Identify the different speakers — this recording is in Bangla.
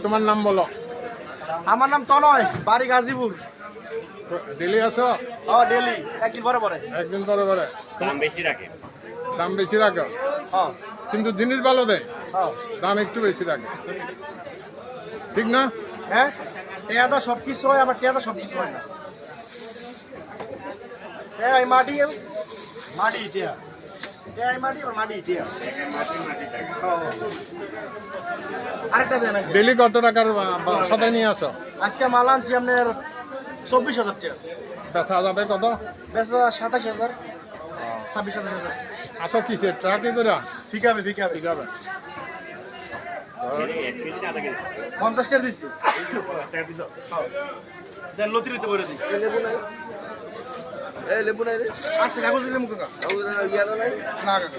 Speaker 1: তোমার নাম বলো।
Speaker 2: আমার নাম তনয়, বাড়ি গাজীপুর।
Speaker 1: ডেলি আছো?
Speaker 2: ডেলি একদিন পরে পরে।
Speaker 1: একদিন পরে পরে।
Speaker 3: দাম বেশি রাখে।
Speaker 1: দাম বেশি রাখো কিন্তু জিনিস ভালো দেয়, দাম একটু বেশি রাখে, ঠিক না?
Speaker 2: হ্যাঁ, টেয়া তো সব কিছু হয়, আবার টেয়া তো সব কিছু হয় না। এই মাটি মাটি টেয়া, এই মাটি আর মাটি টেয়া। আরেকটা দেন।
Speaker 1: ডেলি কত টাকার সাথে নিয়ে আসো?
Speaker 2: আজকে মাল আনছি আপনার 24,000 টাকা।
Speaker 1: বেচা যাবে কত?
Speaker 2: বেচা 27,000, 26,000।
Speaker 1: আসো কিসে? ট্রাকে করে?
Speaker 2: ঠিক আছে ঠিক আছে
Speaker 1: ঠিক আছে।
Speaker 2: 50 টাকা দিচ্ছি। দেন লতিরিতে বলে দিই।
Speaker 4: লেবু নাই, লেবু নাই রে,
Speaker 2: আছে কাগজ দিলে মুখে কা।
Speaker 4: ইয়ারা নাই
Speaker 2: না কাকা।